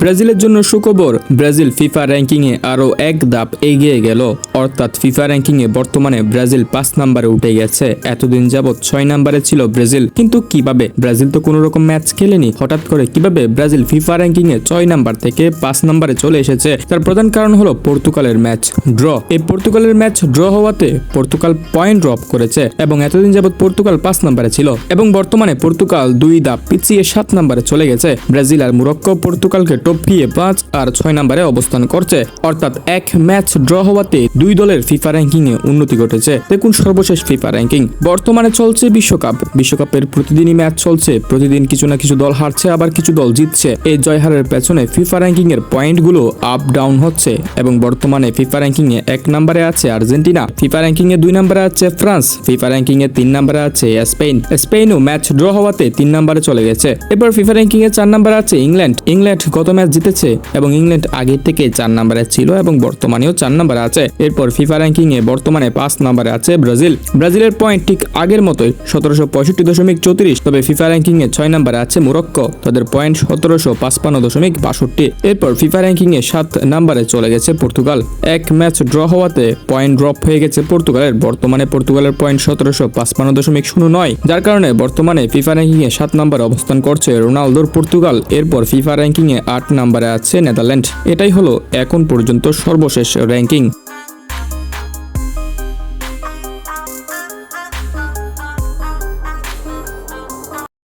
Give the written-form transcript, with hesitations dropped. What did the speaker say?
ব্রাজিলের জন্য সুখবর, ব্রাজিল ফিফা র্যাঙ্কিংয়ে আরও এক ধাপ এগিয়ে গেল। অর্থাৎ ফিফা র্যাঙ্কিংয়ে বর্তমানে ব্রাজিল 5 নম্বরে উঠে গেছে। এতদিন যাবৎ 6 নম্বরে ছিল ব্রাজিল। কিন্তু কিভাবে? ব্রাজিল তো কোনো রকম ম্যাচ খেলেনি, হঠাৎ করে কিভাবে ব্রাজিল ফিফা র্যাঙ্কিংয়ে 6 নাম্বার থেকে 5 নম্বরে চলে এসেছে? তার প্রধান কারণ হলো পর্তুগালের ম্যাচ ড্র। এই পর্তুগালের ম্যাচ ড্র হওয়াতে পর্তুগাল পয়েন্ট ড্রপ করেছে এবং এতদিন যাবৎ পর্তুগাল 5 নম্বরে ছিল এবং বর্তমানে পর্তুগাল 2 ধাপ পিছিয়ে 7 নম্বরে চলে গেছে। ব্রাজিল আর মরক্কো পর্তুগালকে টপকিয়ে 5 আর 6 নম্বরে অবস্থান করছে। অর্থাৎ এক ম্যাচ ড্র হওয়াতে দুই দলের ফিফা র্যাঙ্কিংয়ে উন্নতি ঘটেছে। দেখুন সর্বশেষ ফিফা র্যাঙ্কিং। বর্তমানে চলছে বিশ্বকাপের প্রতিদিনই ম্যাচ চলছে, প্রতিদিন কিছু না কিছু দল হারছে, আবার কিছু দল জিতছে। এই জয় হারের পেছনে ফিফা র্যাঙ্কিং এর পয়েন্টগুলো আপ ডাউন হচ্ছে এবং বর্তমানে ফিফা র্যাঙ্কিং এ 1 নম্বরে আছে আর্জেন্টিনা, ফিফা র্যাঙ্কিং এ 2 নম্বরে আছে ফ্রান্স, ফিফা র্যাঙ্কিং এ 3 নম্বরে আছে স্পেনও ম্যাচ ড্র হওয়াতে 3 নম্বরে চলে গেছে। এরপর ফিফা র্যাঙ্কিং এ 4 নম্বরে আছে ইংল্যান্ড গত ম্যাচ জিতেছে এবং ইংল্যান্ড আগে থেকে 4 নম্বরে ছিল এবং বর্তমানেও 4 নম্বরে আছে। এরপর ফিফা র্যাঙ্কিং এ বর্তমানে 5 নম্বরে আছে ব্রাজিলের পয়েন্ট ঠিক আগের মতোই 1765.34। তবে ফিফা র্যাঙ্কিং এ 6 নম্বরে আছে মরক্কো, তাদের পয়েন্ট 1755.62। এরপর ফিফা র্যাঙ্কিং এ 7 নম্বরে চলে গেছে পর্তুগাল। এক ম্যাচ ড্র হওয়াতে পয়েন্ট ড্রপ হয়ে গেছে পর্তুগালের। বর্তমানে পর্তুগালের পয়েন্ট 1755.09, যার কারণে বর্তমানে ফিফা র্যাঙ্কিং এ 7 নম্বরে অবস্থান করছে রোনালদোর পর্তুগাল। এরপর ফিফা র্যাঙ্কিং এ 8 নম্বরে আছে নেদারল্যান্ড। এটাই হলো এখন পর্যন্ত সর্বশেষ র্যাঙ্কিং।